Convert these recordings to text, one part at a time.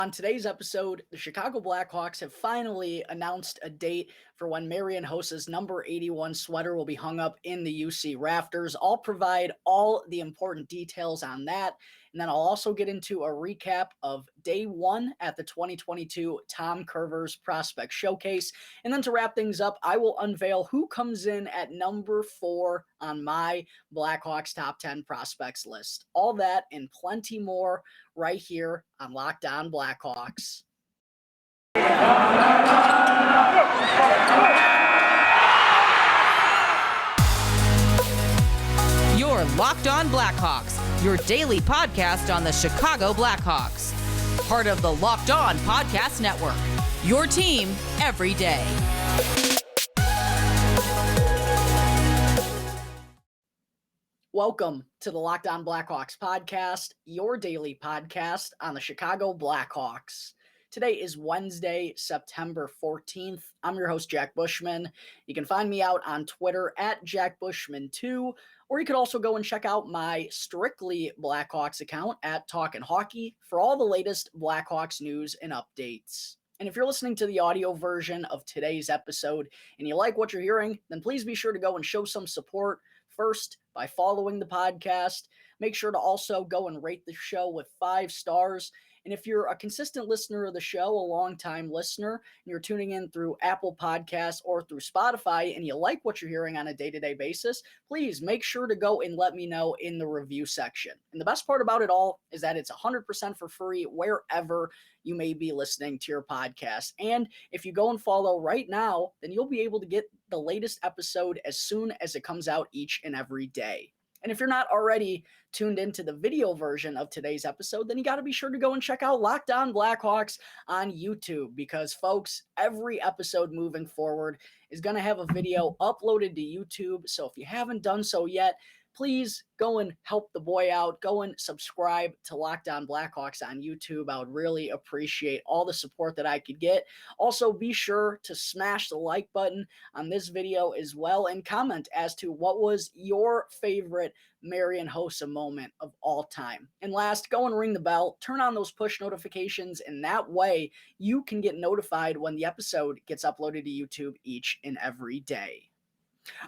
On today's episode, the Chicago Blackhawks have finally announced a date for when Marian Hossa's number 81 sweater will be hung up in the UC rafters. I'll provide all the important details on that, and then I'll also get into a recap of day one at the 2022 Tom Kurvers Prospect Showcase. And then to wrap things up, I will unveil who comes in at number 4 on my Blackhawks top 10 prospects list. All that and plenty more right here on Locked On Blackhawks. You're Locked On Blackhawks, your daily podcast on the Chicago Blackhawks. Part of the Locked On Podcast Network, your team every day. Welcome to the Locked On Blackhawks podcast, your daily podcast on the Chicago Blackhawks. Today is Wednesday, September 14th. I'm your host, Jack Bushman. You can find me out on Twitter at JackBushman2, or you could also go and check out my Strictly Blackhawks account at Talkin' Hockey for all the latest Blackhawks news and updates. And if you're listening to the audio version of today's episode and you like what you're hearing, then please be sure to go and show some support first by following the podcast. Make sure to also go and rate the show with 5 stars. And if you're a consistent listener of the show, a long-time listener, and you're tuning in through Apple Podcasts or through Spotify, and you like what you're hearing on a day-to-day basis, please make sure to go and let me know in the review section. And the best part about it all is that it's 100% for free wherever you may be listening to your podcast. And if you go and follow right now, then you'll be able to get the latest episode as soon as it comes out each and every day. And if you're not already tuned into the video version of today's episode, then you got to be sure to go and check out Locked On Blackhawks on YouTube because, folks, every episode moving forward is going to have a video uploaded to YouTube. So if you haven't done so yet, please go and help the boy out. Go and subscribe to Locked On Blackhawks on YouTube. I would really appreciate all the support that I could get. Also, be sure to smash the like button on this video as well and comment as to what was your favorite Marian Hossa moment of all time. And last, go and ring the bell, turn on those push notifications, and that way you can get notified when the episode gets uploaded to YouTube each and every day.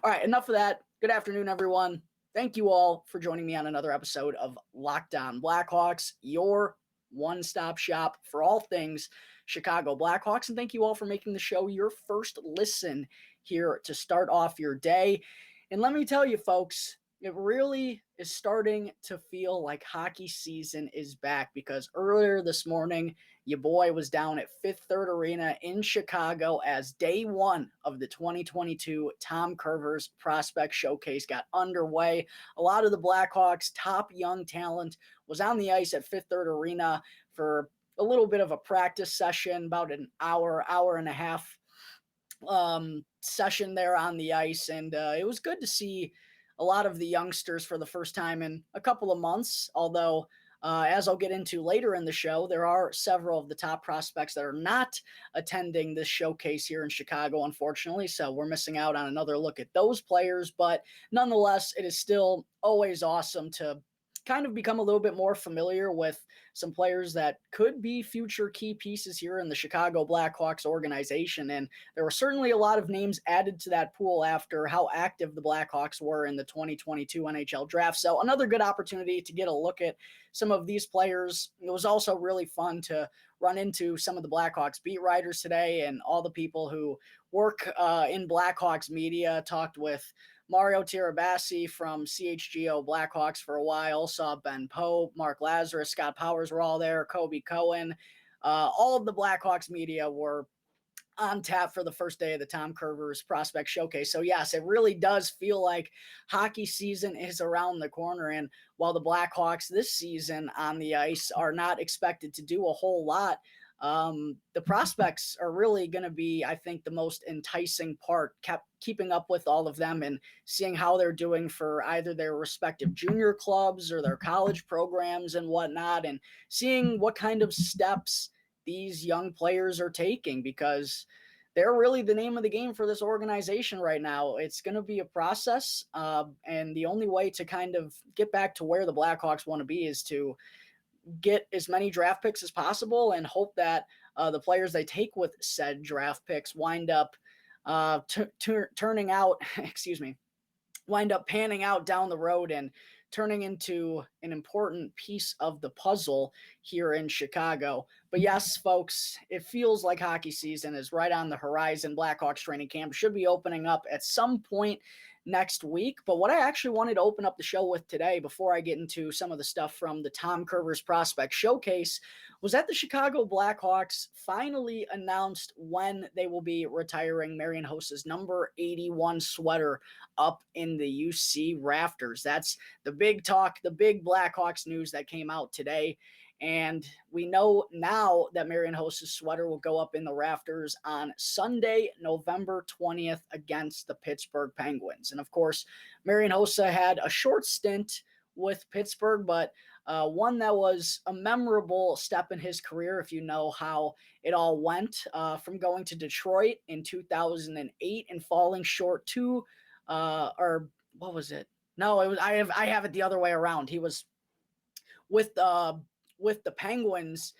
All right, enough of that. Good afternoon, everyone. Thank you all for joining me on another episode of Locked On Blackhawks, your one-stop shop for all things Chicago Blackhawks. And thank you all for making the show your first listen here to start off your day. And let me tell you, folks, it really is starting to feel like hockey season is back because earlier this morning, your boy was down at Fifth Third Arena in Chicago as day one of the 2022 Tom Kurvers Prospect Showcase got underway. A lot of the Blackhawks' top young talent was on the ice at Fifth Third Arena for a little bit of a practice session, about an hour and a half session there on the ice. And it was good to see a lot of the youngsters for the first time in a couple of months, although as I'll get into later in the show, there are several of the top prospects that are not attending this showcase here in Chicago, unfortunately. So we're missing out on another look at those players. But nonetheless, it is still always awesome to kind of become a little bit more familiar with some players that could be future key pieces here in the Chicago Blackhawks organization. And there were certainly a lot of names added to that pool after how active the Blackhawks were in the 2022 NHL draft. So another good opportunity to get a look at some of these players. It was also really fun to run into some of the Blackhawks beat writers today and all the people who work in Blackhawks media. Talked with Mario Tirabassi from CHGO Blackhawks for a while, saw Ben Pope, Mark Lazarus, Scott Powers were all there, Kobe Cohen. All of the Blackhawks media were on tap for the first day of the Tom Kurvers Prospect Showcase. So yes, it really does feel like hockey season is around the corner. And while the Blackhawks this season on the ice are not expected to do a whole lot, the prospects are really going to be, I think, the most enticing part, keeping up with all of them and seeing how they're doing for either their respective junior clubs or their college programs and whatnot, and seeing what kind of steps these young players are taking, because they're really the name of the game for this organization right now. It's going to be a process, and the only way to kind of get back to where the Blackhawks want to be is to get as many draft picks as possible and hope that the players they take with said draft picks wind up turning out, wind up panning out down the road and turning into an important piece of the puzzle here in Chicago. But yes, folks, it feels like hockey season is right on the horizon. Blackhawks training camp should be opening up at some point next week. But what I actually wanted to open up the show with today, before I get into some of the stuff from the Tom Kurvers Prospect Showcase, was that the Chicago Blackhawks finally announced when they will be retiring Marian Hossa's number 81 sweater up in the UC rafters. That's the big talk, the big Blackhawks news that came out today. And we know now that Marian Hossa's sweater will go up in the rafters on Sunday, November 20th against the Pittsburgh Penguins. And of course, Marian Hossa had a short stint with Pittsburgh, but one that was a memorable step in his career, if you know how it all went, from going to Detroit in 2008 and falling short to, or what was it? No, it was, I have it the other way around. He was with the Penguins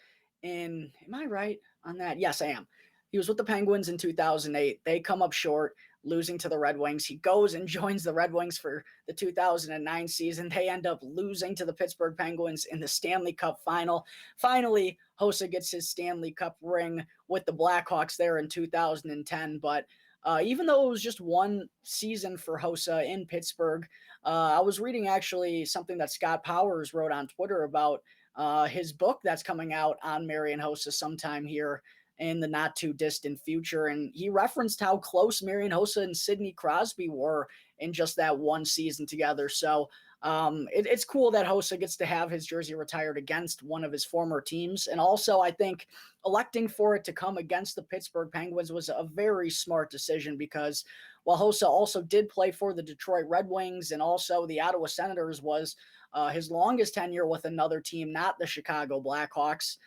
in, am I right on that? Yes, I am. He was with the Penguins in 2008. They come up short, losing to the Red Wings. He goes and joins the Red Wings for the 2009 season. They end up losing to the Pittsburgh Penguins in the Stanley Cup final. Finally, Hossa gets his Stanley Cup ring with the Blackhawks there in 2010. But even though it was just one season for Hossa in Pittsburgh, I was reading actually something that Scott Powers wrote on Twitter about his book that's coming out on Marian Hossa sometime here in the not too distant future. And he referenced how close Marian Hossa and Sidney Crosby were in just that one season together. So it's cool that Hossa gets to have his jersey retired against one of his former teams. And also, I think electing for it to come against the Pittsburgh Penguins was a very smart decision, because while Hossa also did play for the Detroit Red Wings and also the Ottawa Senators, was his longest tenure with another team, not the Chicago Blackhawks.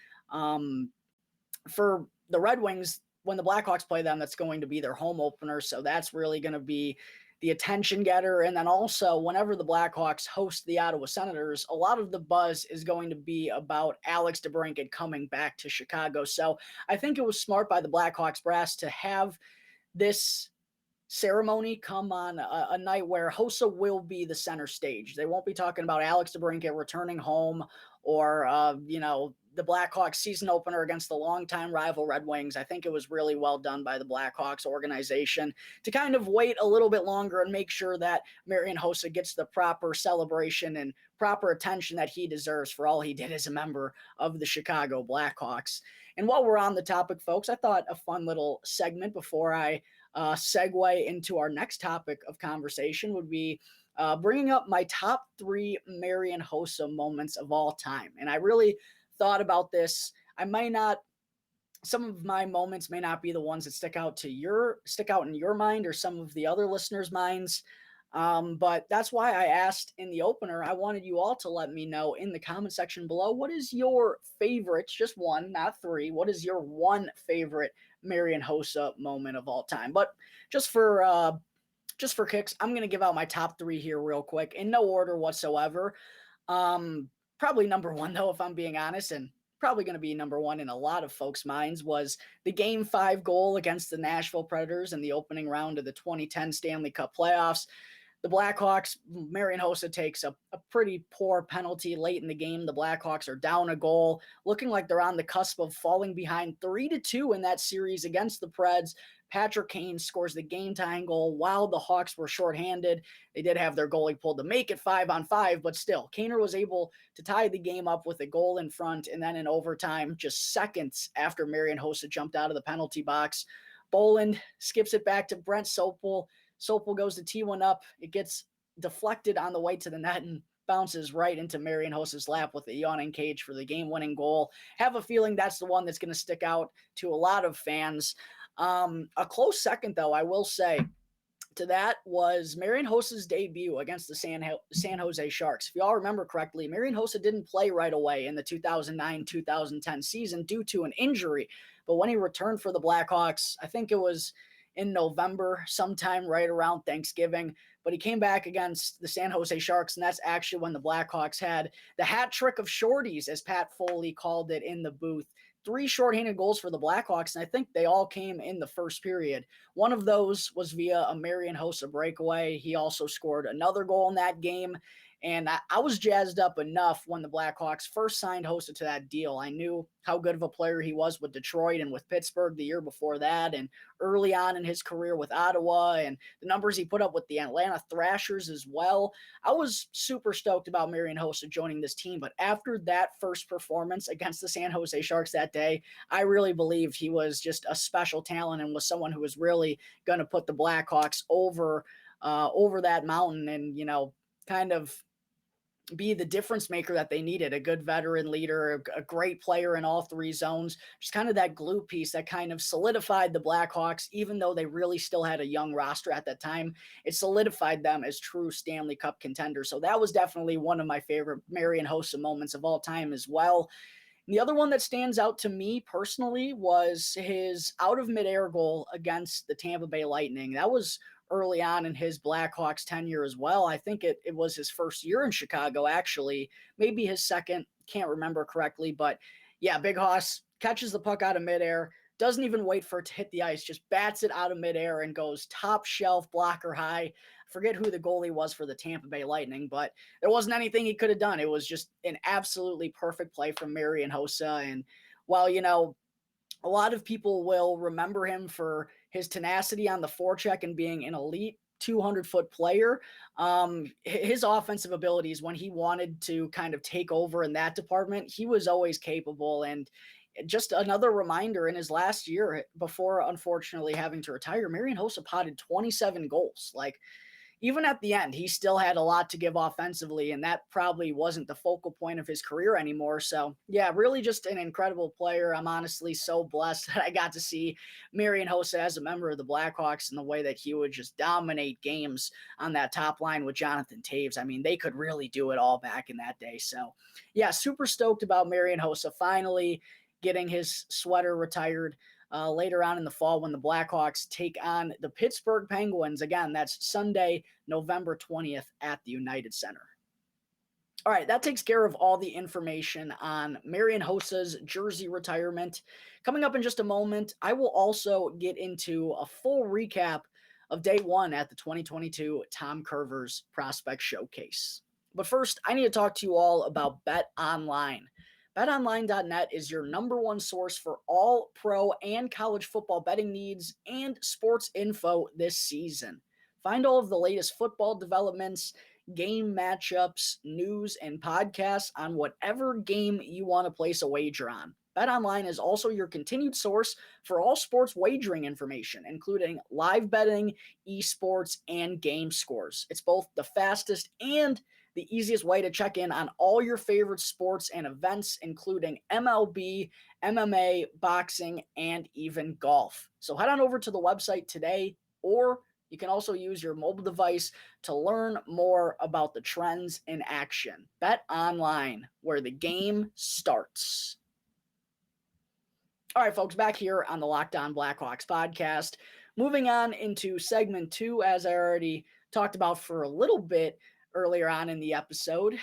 For the Red Wings, when the Blackhawks play them, that's going to be their home opener. So that's really going to be the attention getter. And then also, whenever the Blackhawks host the Ottawa Senators, a lot of the buzz is going to be about Alex DeBrincat coming back to Chicago. So I think it was smart by the Blackhawks brass to have this ceremony come on a night where Hossa will be the center stage. They won't be talking about Alex DeBrincat returning home or, the Blackhawks season opener against the longtime rival Red Wings. I think it was really well done by the Blackhawks organization to kind of wait a little bit longer and make sure that Marian Hossa gets the proper celebration and proper attention that he deserves for all he did as a member of the Chicago Blackhawks. And while we're on the topic, folks, I thought a fun little segment before I segue into our next topic of conversation would be bringing up my top 3 Marian Hossa moments of all time. And I really thought about this. Some of my moments may not be the ones that stick out in your mind or some of the other listeners' minds. But that's why I asked in the opener. I wanted you all to let me know in the comment section below, what is your favorite, just one, not 3, what is your one favorite Marian Hossa moment of all time? But just for kicks, I'm going to give out my top 3 here real quick in no order whatsoever. Probably number 1, though, if I'm being honest, and probably going to be number 1 in a lot of folks' minds, was the Game 5 goal against the Nashville Predators in the opening round of the 2010 Stanley Cup playoffs. The Blackhawks, Marian Hossa takes a pretty poor penalty late in the game. The Blackhawks are down a goal, looking like they're on the cusp of falling behind 3-2 in that series against the Preds. Patrick Kane scores the game-tying goal while the Hawks were shorthanded. They did have their goalie pulled to make it 5-on-5, but still, Kaner was able to tie the game up with a goal in front, and then in overtime, just seconds after Marian Hossa jumped out of the penalty box, Boland skips it back to Brent Sopel. Sopel goes to T1 up. It gets deflected on the way to the net and bounces right into Marian Hossa's lap with a yawning cage for the game-winning goal. Have a feeling that's the one that's going to stick out to a lot of fans. A close second, though, I will say, to that was Marian Hossa's debut against the San Jose Sharks. If you all remember correctly, Marian Hossa didn't play right away in the 2009-2010 season due to an injury. But when he returned for the Blackhawks, I think it was in November, sometime right around Thanksgiving, but he came back against the San Jose Sharks, and that's actually when the Blackhawks had the hat trick of shorties, as Pat Foley called it in the booth. 3 shorthanded goals for the Blackhawks, and I think they all came in the first period. One of those was via a Marian Hossa breakaway. He also scored another goal in that game. And I was jazzed up enough when the Blackhawks first signed Hossa to that deal. I knew how good of a player he was with Detroit and with Pittsburgh the year before that, and early on in his career with Ottawa, and the numbers he put up with the Atlanta Thrashers as well. I was super stoked about Marian Hossa joining this team, but after that first performance against the San Jose Sharks that day, I really believed he was just a special talent and was someone who was really going to put the Blackhawks over that mountain and, kind of be the difference maker that they needed. A good veteran leader, a great player in all 3 zones, just kind of that glue piece that kind of solidified the Blackhawks, even though they really still had a young roster at that time. It solidified them as true Stanley Cup contenders. So that was definitely one of my favorite Marian Hossa moments of all time as well. And the other one that stands out to me personally was his out of midair goal against the Tampa Bay Lightning. That was early on in his Blackhawks tenure as well. I think it was his first year in Chicago, actually, maybe his second, can't remember correctly. But yeah, Big Hoss catches the puck out of midair, doesn't even wait for it to hit the ice, just bats it out of midair and goes top shelf, blocker high. Forget who the goalie was for the Tampa Bay Lightning, but there wasn't anything he could have done. It was just an absolutely perfect play from Marian Hossa. And while, a lot of people will remember him for his tenacity on the forecheck and being an elite 200-foot player. His offensive abilities, when he wanted to kind of take over in that department, he was always capable. And just another reminder, in his last year before, unfortunately, having to retire, Marian Hossa potted 27 goals. Like, even at the end, he still had a lot to give offensively, and that probably wasn't the focal point of his career anymore. So, yeah, really just an incredible player. I'm honestly so blessed that I got to see Marian Hossa as a member of the Blackhawks and the way that he would just dominate games on that top line with Jonathan Toews. I mean, they could really do it all back in that day. So, yeah, super stoked about Marian Hossa finally getting his sweater retired. Later on in the fall when the Blackhawks take on the Pittsburgh Penguins. Again, that's Sunday, November 20th at the United Center. All right, that takes care of all the information on Marian Hossa's jersey retirement. Coming up in just a moment, I will also get into a full recap of day 1 at the 2022 Tom Kurvers Prospect Showcase. But first, I need to talk to you all about BetOnline. BetOnline.net is your number 1 source for all pro and college football betting needs and sports info this season. Find all of the latest football developments, game matchups, news, and podcasts on whatever game you want to place a wager on. BetOnline is also your continued source for all sports wagering information, including live betting, esports, and game scores. It's both the fastest and the easiest way to check in on all your favorite sports and events, including MLB, MMA, boxing, and even golf. So head on over to the website today, or you can also use your mobile device to learn more about the trends in action. Bet Online, where the game starts. All right, folks, back here on the Locked On Blackhawks podcast. Moving on into segment 2, as I already talked about for a little bit earlier on in the episode.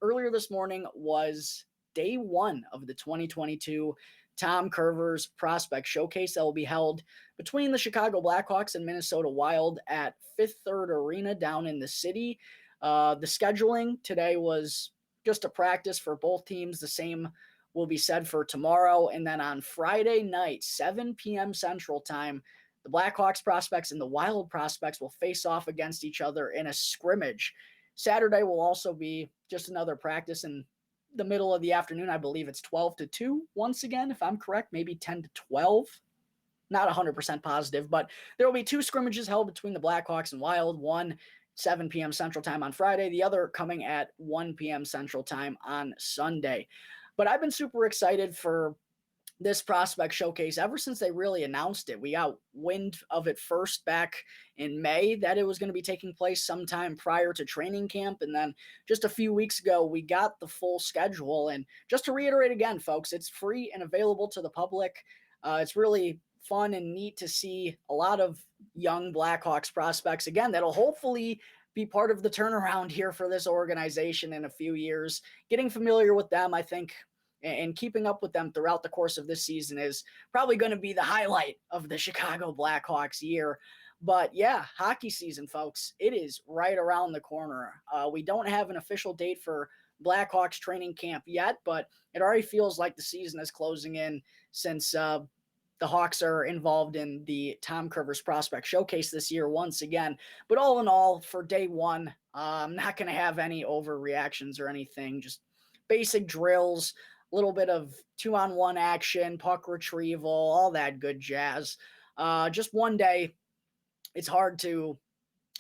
Earlier this morning was day 1 of the 2022 Tom Kurvers Prospect Showcase that will be held between the Chicago Blackhawks and Minnesota Wild at Fifth Third Arena down in the city. The scheduling today was just a practice for both teams. The same will be said for tomorrow. And then on Friday night, 7 p.m. Central Time, the Blackhawks prospects and the Wild prospects will face off against each other in a scrimmage. Saturday will also be just another practice in the middle of the afternoon. I believe it's 12 to 2 once again, if I'm correct, maybe 10 to 12. Not 100% positive, but there will be 2 scrimmages held between the Blackhawks and Wild, one 7 p.m. Central Time on Friday, the other coming at 1 p.m. Central Time on Sunday. But I've been super excited for this prospect showcase ever since they really announced it. We got wind of it first back in May that it was going to be taking place sometime prior to training camp. And then just a few weeks ago, we got the full schedule. And just to reiterate again, folks, it's free and available to the public. It's really fun and neat to see a lot of young Blackhawks prospects again that'll hopefully be part of the turnaround here for this organization in a few years. Getting familiar with them, I think, and keeping up with them throughout the course of this season is probably going to be the highlight of the Chicago Blackhawks year. But yeah, hockey season, folks, it is right around the corner. We don't have an official date for Blackhawks training camp yet, but it already feels like the season is closing in since the Hawks are involved in the Tom Kurvers Prospect Showcase this year once again. But all in all, for day one, I'm not going to have any overreactions or anything, just basic drills, a little bit of 2-on-1 action, puck retrieval, all that good jazz. Just one day. It's hard to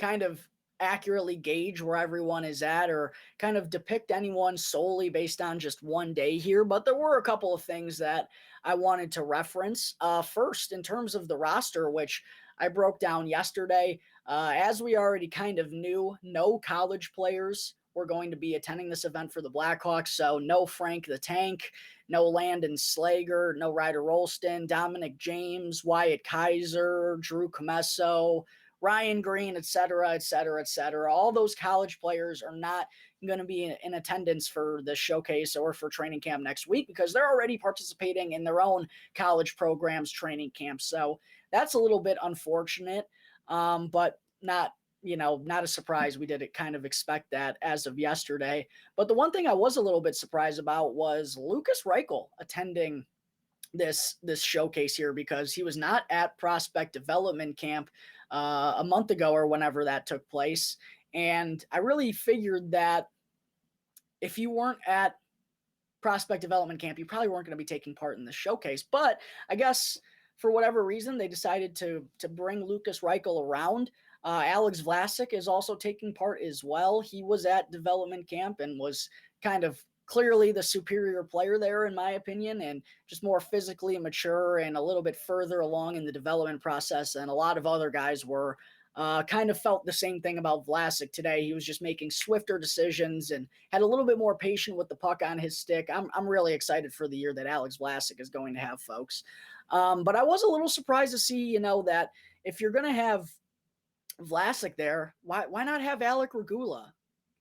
kind of accurately gauge where everyone is at or kind of depict anyone solely based on just one day here. But there were a couple of things that I wanted to reference. First, in terms of the roster, which I broke down yesterday, as we already kind of knew, no college players were going to be attending this event for the Blackhawks. So no Frank the Tank, no Landon Slager, no Ryder Rolston, Dominic James, Wyatt Kaiser, Drew Comesso, Ryan Green, et cetera, et cetera, et cetera. All those college players are not going to be in attendance for the showcase or for training camp next week because they're already participating in their own college programs training camps. So that's a little bit unfortunate, but not a surprise. We did kind of expect that as of yesterday. But the one thing I was a little bit surprised about was Lukas Reichel attending this showcase here because he was not at prospect development camp a month ago or whenever that took place. And I really figured that if you weren't at prospect development camp, you probably weren't going to be taking part in the showcase. But I guess for whatever reason, they decided to bring Lukas Reichel around. Alex Vlasic is also taking part as well. He was at development camp and was kind of clearly the superior player there, in my opinion, and just more physically mature and a little bit further along in the development process than a lot of other guys were. Kind of felt the same thing about Vlasic today. He was just making swifter decisions and had a little bit more patience with the puck on his stick. I'm really excited for the year that Alex Vlasic is going to have, folks. But I was a little surprised to see, that if you're going to have Vlasic there, why not have Alec Regula?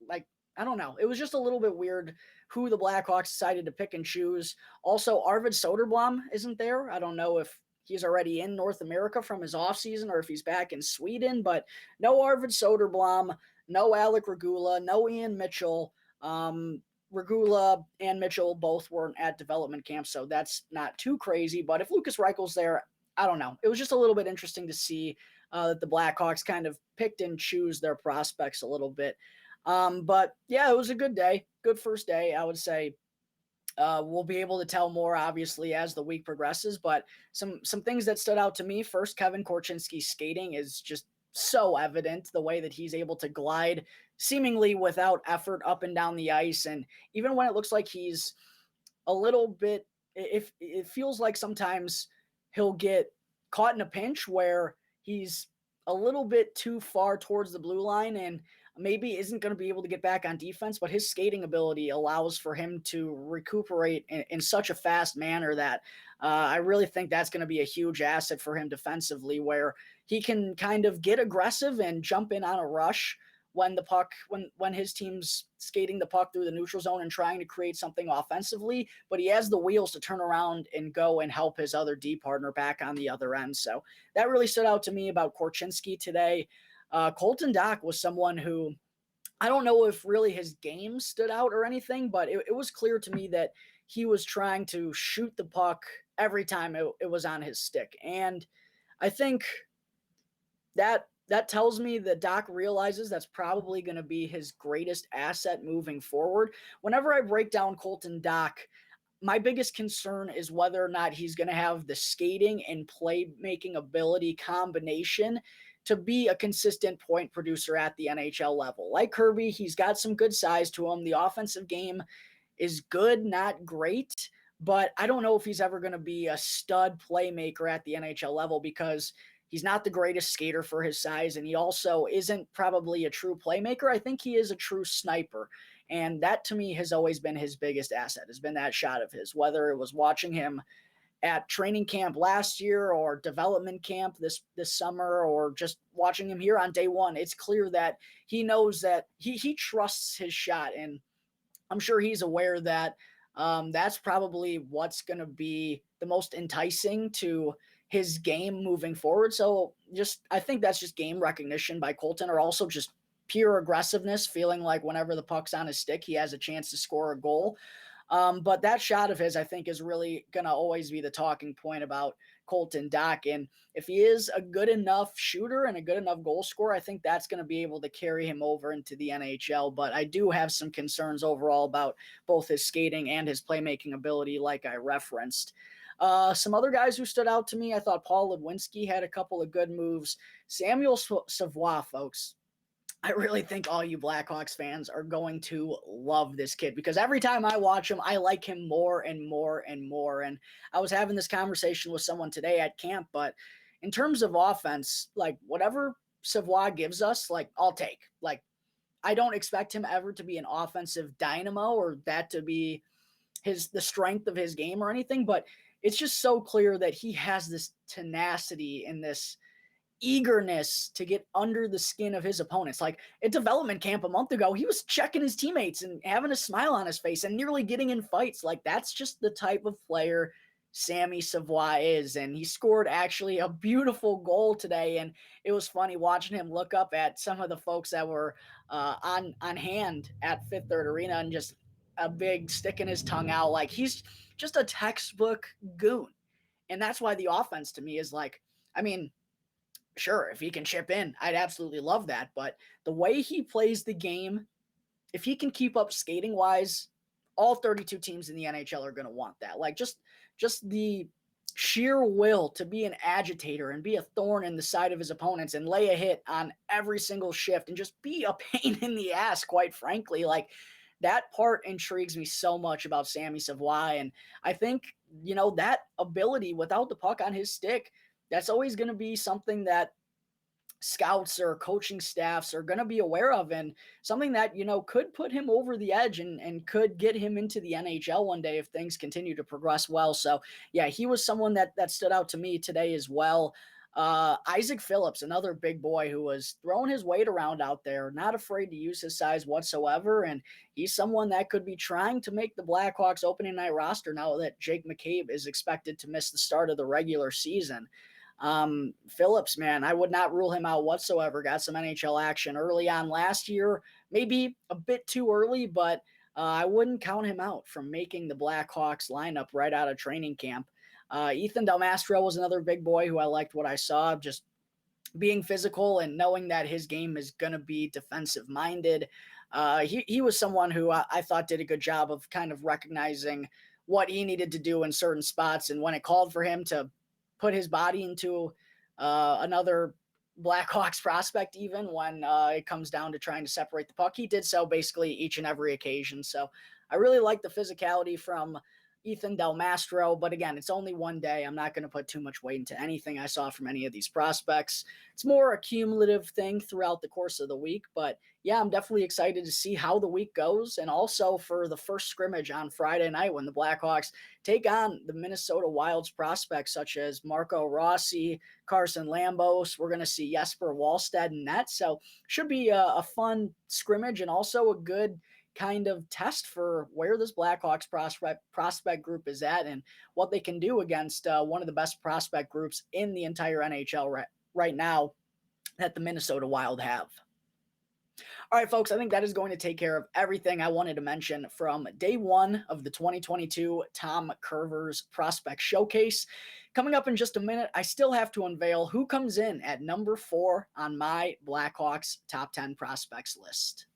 Like, I don't know. It was just a little bit weird who the Blackhawks decided to pick and choose. Also, Arvid Soderblom isn't there. I don't know if he's already in North America from his offseason or if he's back in Sweden, but no Arvid Soderblom, no Alec Regula, no Ian Mitchell. Regula and Mitchell both weren't at development camp, so that's not too crazy. But if Lukas Reichel's there, I don't know. It was just a little bit interesting to see that the Blackhawks kind of picked and choose their prospects a little bit. But yeah, it was a good day, good first day, I would say. We'll be able to tell more, obviously, as the week progresses. But some things that stood out to me. First, Kevin Korchinski's skating is just so evident, the way that he's able to glide seemingly without effort up and down the ice. And even when it looks like he's a little bit, if it feels like sometimes he'll get caught in a pinch where he's a little bit too far towards the blue line and maybe isn't going to be able to get back on defense, but his skating ability allows for him to recuperate in such a fast manner that I really think that's going to be a huge asset for him defensively, where he can kind of get aggressive and jump in on a rush when the puck, when his team's skating the puck through the neutral zone and trying to create something offensively, but he has the wheels to turn around and go and help his other D partner back on the other end. So that really stood out to me about Korchinski today. Colton Dach was someone who, I don't know if really his game stood out or anything, but it was clear to me that he was trying to shoot the puck every time it was on his stick. And I think that tells me that Dach realizes that's probably going to be his greatest asset moving forward. Whenever I break down Colton Dach, my biggest concern is whether or not he's going to have the skating and playmaking ability combination to be a consistent point producer at the NHL level. Like Kirby, he's got some good size to him. The offensive game is good, not great, but I don't know if he's ever going to be a stud playmaker at the NHL level because he's not the greatest skater for his size, and he also isn't probably a true playmaker. I think he is a true sniper, and that to me has always been his biggest asset, has been that shot of his, whether it was watching him at training camp last year or development camp this summer, or just watching him here on day one, it's clear that he knows that he trusts his shot. And I'm sure he's aware that that's probably what's going to be the most enticing to his game moving forward. So I think that's just game recognition by Colton, or also just pure aggressiveness, feeling like whenever the puck's on his stick, he has a chance to score a goal. But that shot of his, I think, is really going to always be the talking point about Colton Dach. And if he is a good enough shooter and a good enough goal scorer, I think that's going to be able to carry him over into the NHL. But I do have some concerns overall about both his skating and his playmaking ability, like I referenced. Some other guys who stood out to me, I thought Paul Ludwinski had a couple of good moves. Samuel Savoie, folks. I really think all you Blackhawks fans are going to love this kid, because every time I watch him, I like him more and more and more. And I was having this conversation with someone today at camp, but in terms of offense, like whatever Savoie gives us, like I'll take. Like I don't expect him ever to be an offensive dynamo or that to be the strength of his game or anything, but it's just so clear that he has this tenacity and this eagerness to get under the skin of his opponents. Like at development camp a month ago, he was checking his teammates and having a smile on his face and nearly getting in fights. Like that's just the type of player Sammy Savoie is. And he scored actually a beautiful goal today. And it was funny watching him look up at some of the folks that were on hand at Fifth Third Arena and just a big sticking his tongue out. Like he's just a textbook goon. And that's why the offense to me is like, I mean, sure, if he can chip in, I'd absolutely love that. But the way he plays the game, if he can keep up skating wise, all 32 teams in the NHL are going to want that. Like just the sheer will to be an agitator and be a thorn in the side of his opponents and lay a hit on every single shift and just be a pain in the ass, quite frankly. Like that part intrigues me so much about Sammy Savoie. And I think, that ability without the puck on his stick, that's always going to be something that scouts or coaching staffs are going to be aware of, and something that, could put him over the edge and could get him into the NHL one day if things continue to progress well. So yeah, he was someone that stood out to me today as well. Isaac Phillips, another big boy who was throwing his weight around out there, not afraid to use his size whatsoever. And he's someone that could be trying to make the Blackhawks opening night roster now that Jake McCabe is expected to miss the start of the regular season. Phillips, man, I would not rule him out whatsoever. Got some NHL action early on last year, maybe a bit too early, but I wouldn't count him out from making the Blackhawks lineup right out of training camp. Ethan Del Mastro was another big boy who I liked what I saw, just being physical and knowing that his game is going to be defensive minded. He was someone who I thought did a good job of kind of recognizing what he needed to do in certain spots. And when it called for him to put his body into another Blackhawks prospect, even when it comes down to trying to separate the puck, he did so basically each and every occasion. So I really like the physicality from Ethan Del Mastro, but again, it's only one day. I'm not going to put too much weight into anything I saw from any of these prospects. It's more a cumulative thing throughout the course of the week, but yeah, I'm definitely excited to see how the week goes, and also for the first scrimmage on Friday night when the Blackhawks take on the Minnesota Wild's prospects such as Marco Rossi, Carson Lambos. We're going to see Jesper Wallstedt in net, so should be a fun scrimmage and also a good kind of test for where this Blackhawks prospect group is at and what they can do against one of the best prospect groups in the entire NHL right now that the Minnesota Wild have. All right, folks, I think that is going to take care of everything I wanted to mention from day one of the 2022 Tom Kurvers Prospect Showcase. Coming up in just a minute, I still have to unveil who comes in at number 4 on my Blackhawks top 10 prospects list.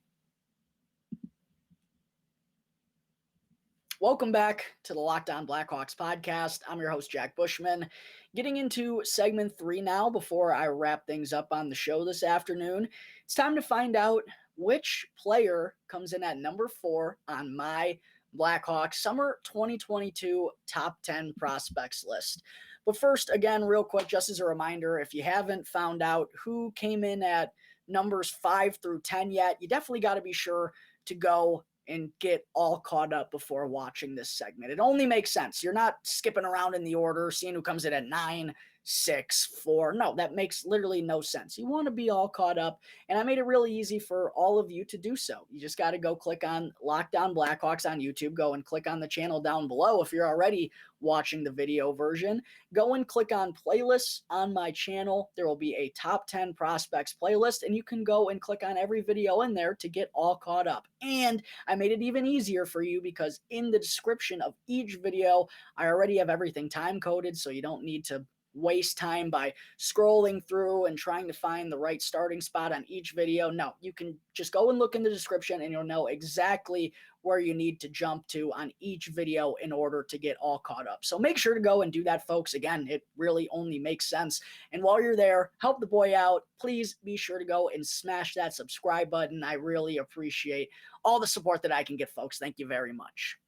Welcome back to the Locked On Blackhawks podcast. I'm your host, Jack Bushman. Getting into segment 3 now before I wrap things up on the show this afternoon. It's time to find out which player comes in at number 4 on my Blackhawks summer 2022 top 10 prospects list. But first, again, real quick, just as a reminder, if you haven't found out who came in at numbers 5 through 10 yet, you definitely got to be sure to go and get all caught up before watching this segment. It only makes sense. You're not skipping around in the order, seeing who comes in at 9, 6, 4. No, that makes literally no sense. You want to be all caught up, and I made it really easy for all of you to do so. You just got to go click on Locked On Blackhawks on YouTube. Go and click on the channel down below if you're already watching the video version. Go and click on playlists on my channel. There will be a top 10 prospects playlist, and you can go and click on every video in there to get all caught up. And I made it even easier for you because in the description of each video, I already have everything time coded, so you don't need to waste time by scrolling through and trying to find the right starting spot on each video. No, you can just go and look in the description and you'll know exactly where you need to jump to on each video in order to get all caught up. So make sure to go and do that, folks. Again, it really only makes sense. And while you're there, help the boy out. Please be sure to go and smash that subscribe button. I really appreciate all the support that I can get, folks. Thank you very much.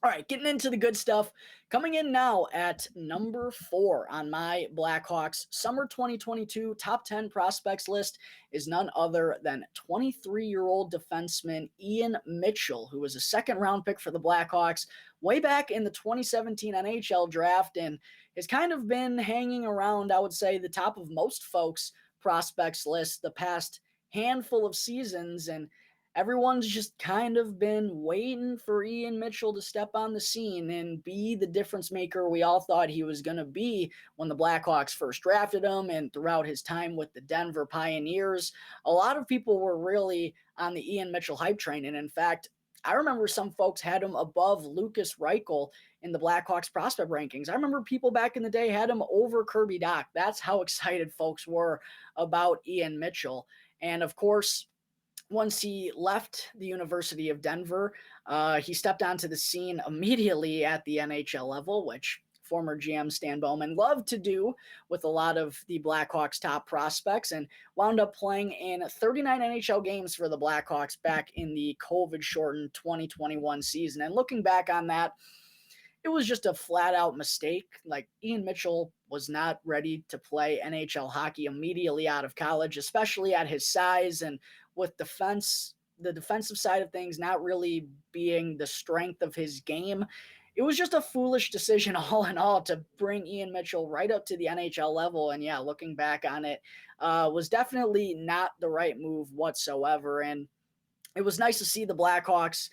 All right, getting into the good stuff. Coming in now at number 4 on my Blackhawks Summer 2022 Top 10 Prospects list is none other than 23-year-old defenseman Ian Mitchell, who was a second-round pick for the Blackhawks way back in the 2017 NHL draft and has kind of been hanging around, I would say, the top of most folks' prospects list the past handful of seasons, and everyone's just kind of been waiting for Ian Mitchell to step on the scene and be the difference maker we all thought he was going to be when the Blackhawks first drafted him and throughout his time with the Denver Pioneers. A lot of people were really on the Ian Mitchell hype train, and in fact, I remember some folks had him above Lucas Reichel in the Blackhawks prospect rankings. I remember people back in the day had him over Kirby Dach. That's how excited folks were about Ian Mitchell. And of course, once he left the University of Denver, he stepped onto the scene immediately at the NHL level, which former GM Stan Bowman loved to do with a lot of the Blackhawks' top prospects, and wound up playing in 39 NHL games for the Blackhawks back in the COVID-shortened 2021 season. And looking back on that, it was just a flat-out mistake. Like, Ian Mitchell was not ready to play NHL hockey immediately out of college, especially at his size and with the defensive side of things not really being the strength of his game. It was just a foolish decision all in all to bring Ian Mitchell right up to the NHL level. And yeah, looking back on it, was definitely not the right move whatsoever. And it was nice to see the Blackhawks,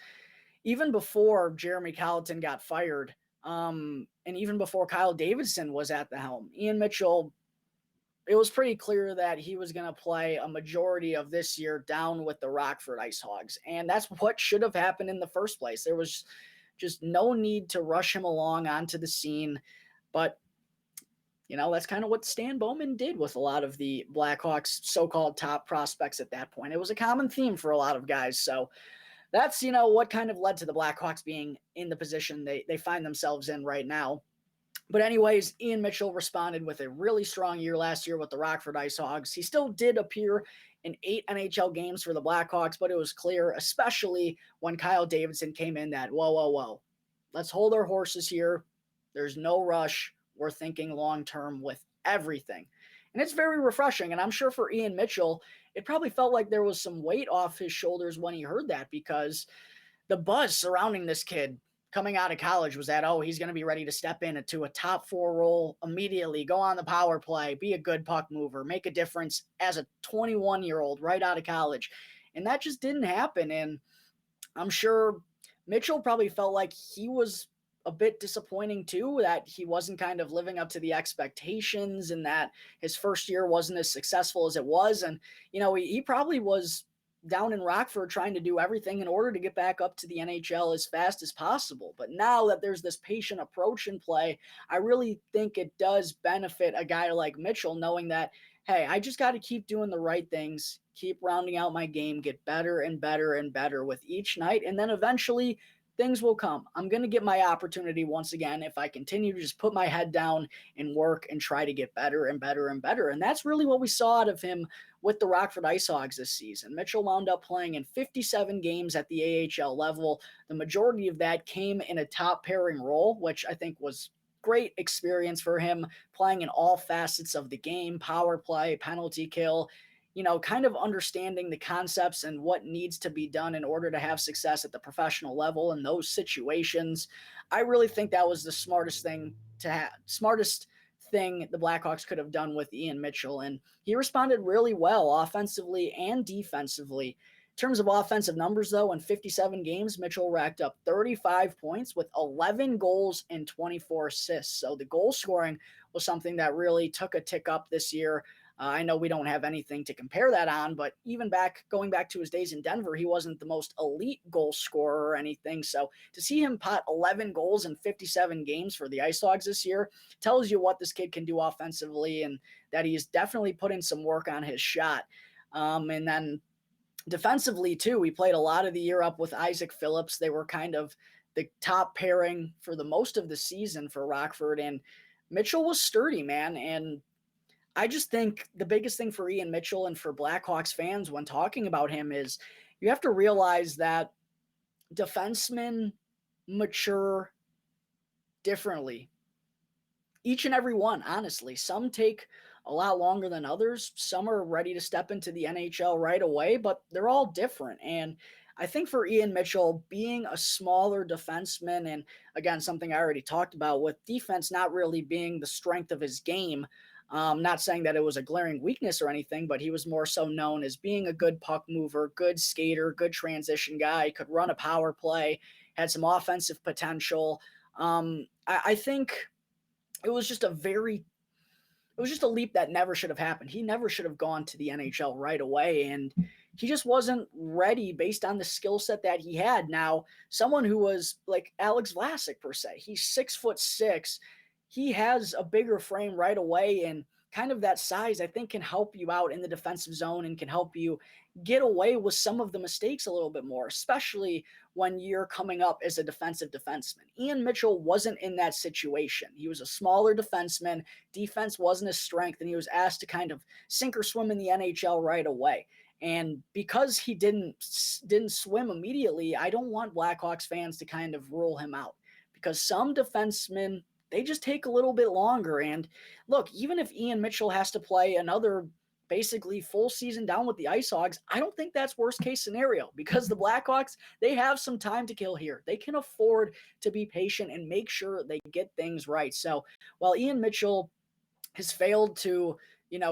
even before Jeremy Colleton got fired, and even before Kyle Davidson was at the helm, Ian Mitchell, it was pretty clear that he was going to play a majority of this year down with the Rockford Ice Hogs. And that's what should have happened in the first place. There was just no need to rush him along onto the scene. But, you know, that's kind of what Stan Bowman did with a lot of the Blackhawks' so-called top prospects at that point. It was a common theme for a lot of guys. So that's, you know, what kind of led to the Blackhawks being in the position they find themselves in right now. But anyways, Ian Mitchell responded with a really strong year last year with the Rockford Ice Hogs. He still did appear in 8 NHL games for the Blackhawks, but it was clear, especially when Kyle Davidson came in, that, whoa. Let's hold our horses here. There's no rush. We're thinking long-term with everything. And it's very refreshing. And I'm sure for Ian Mitchell, it probably felt like there was some weight off his shoulders when he heard that, because the buzz surrounding this kid coming out of college was that, oh, he's going to be ready to step into a top 4 role immediately, go on the power play, be a good puck mover, make a difference as a 21-year-old right out of college. And that just didn't happen. And I'm sure Mitchell probably felt like he was a bit disappointing too, that he wasn't kind of living up to the expectations and that his first year wasn't as successful as it was. And, you know, he probably was down in Rockford trying to do everything in order to get back up to the NHL as fast as possible. But now that there's this patient approach in play, I really think it does benefit a guy like Mitchell, knowing that, hey, I just got to keep doing the right things, keep rounding out my game, get better and better and better with each night, and then eventually things will come. I'm going to get my opportunity once again if I continue to just put my head down and work and try to get better and better and better. And that's really what we saw out of him with the Rockford Ice Hogs this season. Mitchell wound up playing in 57 games at the AHL level. The majority of that came in a top pairing role, which I think was great experience for him, playing in all facets of the game, power play, penalty kill. kind of understanding the concepts and what needs to be done in order to have success at the professional level in those situations. I really think that was the smartest thing the Blackhawks could have done with Ian Mitchell. And he responded really well offensively and defensively. In terms of offensive numbers, though, in 57 games, Mitchell racked up 35 points with 11 goals and 24 assists. So the goal scoring was something that really took a tick up this year. I know we don't have anything to compare that on, but even going back to his days in Denver, he wasn't the most elite goal scorer or anything. So to see him pot 11 goals in 57 games for the Ice Hogs this year tells you what this kid can do offensively and that he's definitely put in some work on his shot. And then defensively, too, we played a lot of the year up with Isaac Phillips. They were kind of the top pairing for the most of the season for Rockford, and Mitchell was sturdy, man. And I just think the biggest thing for Ian Mitchell and for Blackhawks fans when talking about him is you have to realize that defensemen mature differently. Each and every one, honestly. Some take a lot longer than others. Some are ready to step into the NHL right away, but they're all different. And I think for Ian Mitchell, being a smaller defenseman, and again, something I already talked about with defense not really being the strength of his game, not saying that it was a glaring weakness or anything, but he was more so known as being a good puck mover, good skater, good transition guy, could run a power play, had some offensive potential. I think it was just a leap that never should have happened. He never should have gone to the NHL right away, and he just wasn't ready based on the skill set that he had. Now, someone who was like Alex Vlasic per se, he's 6'6". He has a bigger frame right away, and kind of that size I think can help you out in the defensive zone and can help you get away with some of the mistakes a little bit more, especially when you're coming up as a defensive defenseman. Ian Mitchell wasn't in that situation. He was a smaller defenseman. Defense wasn't his strength, and he was asked to kind of sink or swim in the NHL right away. And because he didn't swim immediately, I don't want Blackhawks fans to kind of rule him out, because some defensemen, they just take a little bit longer. And look, even if Ian Mitchell has to play another basically full season down with the Ice Hogs, I don't think that's worst case scenario, because the Blackhawks, they have some time to kill here. They can afford to be patient and make sure they get things right. So while Ian Mitchell has failed to,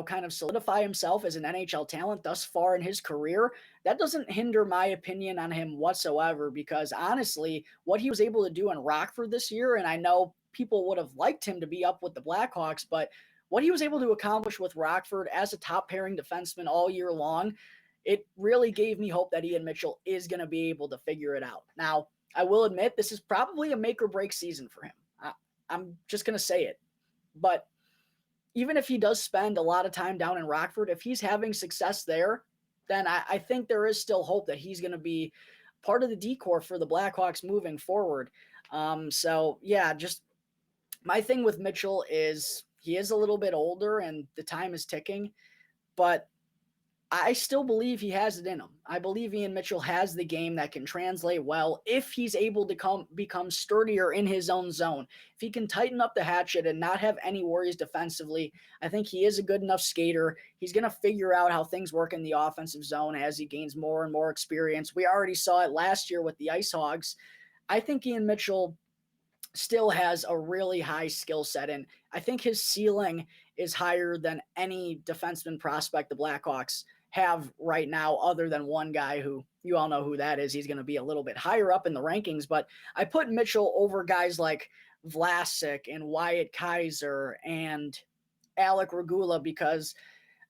kind of solidify himself as an NHL talent thus far in his career, that doesn't hinder my opinion on him whatsoever, because honestly, what he was able to do in Rockford this year, and I know people would have liked him to be up with the Blackhawks, but what he was able to accomplish with Rockford as a top pairing defenseman all year long, it really gave me hope that Ian Mitchell is going to be able to figure it out. Now, I will admit this is probably a make or break season for him. I'm just going to say it. But even if he does spend a lot of time down in Rockford, if he's having success there, then I think there is still hope that he's going to be part of the decor for the Blackhawks moving forward. So yeah, just my thing with Mitchell is he is a little bit older and the time is ticking, but I still believe he has it in him. I believe Ian Mitchell has the game that can translate well if he's able to become sturdier in his own zone. If he can tighten up the hatchet and not have any worries defensively, I think he is a good enough skater. He's going to figure out how things work in the offensive zone as he gains more and more experience. We already saw it last year with the Ice Hogs. I think Ian Mitchell still has a really high skill set, and I think his ceiling is higher than any defenseman prospect the Blackhawks have right now, other than one guy who you all know who that is. He's going to be a little bit higher up in the rankings, but I put Mitchell over guys like Vlasic and Wyatt Kaiser and Alec Regula because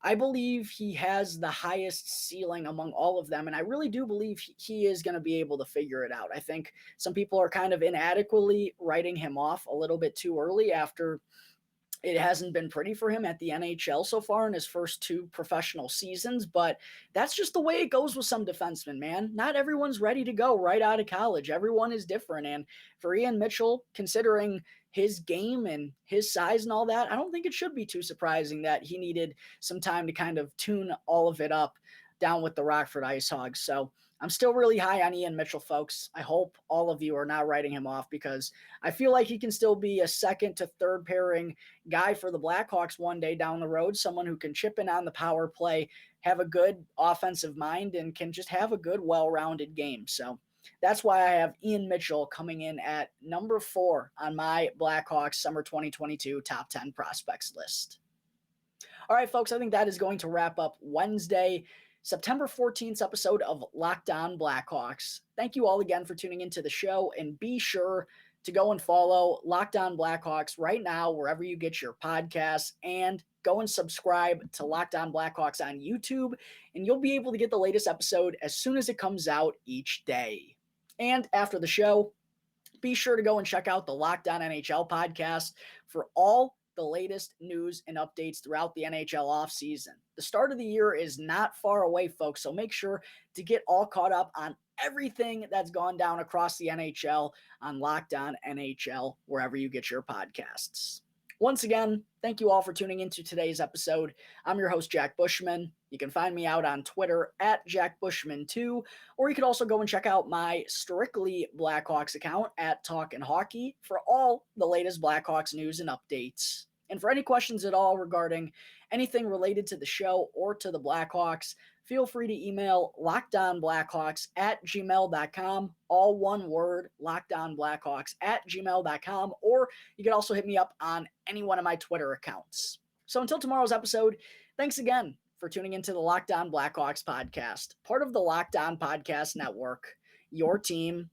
I believe he has the highest ceiling among all of them, and I really do believe he is going to be able to figure it out. I think some people are kind of inadequately writing him off a little bit too early after it hasn't been pretty for him at the NHL so far in his first two professional seasons, but that's just the way it goes with some defensemen, man. Not everyone's ready to go right out of college. Everyone is different, and for Ian Mitchell, considering his game and his size and all that, I don't think it should be too surprising that he needed some time to kind of tune all of it up down with the Rockford Ice Hogs. So I'm still really high on Ian Mitchell, folks. I hope all of you are not writing him off because I feel like he can still be a second to third pairing guy for the Blackhawks one day down the road, someone who can chip in on the power play, have a good offensive mind, and can just have a good, well-rounded game. So that's why I have Ian Mitchell coming in at number 4 on my Blackhawks Summer 2022 Top 10 Prospects list. All right, folks, I think that is going to wrap up Wednesday, September 14th episode of Locked On Blackhawks. Thank you all again for tuning into the show, and be sure to go and follow Locked On Blackhawks right now, wherever you get your podcasts, and go and subscribe to Locked On Blackhawks on YouTube, and you'll be able to get the latest episode as soon as it comes out each day. And after the show, be sure to go and check out the Locked On NHL podcast for all the latest news and updates throughout the NHL offseason. The start of the year is not far away, folks, so make sure to get all caught up on everything that's gone down across the NHL on Locked On NHL, wherever you get your podcasts. Once again, thank you all for tuning into today's episode. I'm your host, Jack Bushman. You can find me out on Twitter at JackBushman2, or you could also go and check out my Strictly Blackhawks account at Talkin' Hockey for all the latest Blackhawks news and updates. And for any questions at all regarding anything related to the show or to the Blackhawks, feel free to email lockedonblackhawks@gmail.com, all one word, lockedonblackhawks@gmail.com, or you can also hit me up on any one of my Twitter accounts. So until tomorrow's episode, thanks again for tuning into the Locked On Blackhawks podcast, part of the Locked On Podcast Network, your team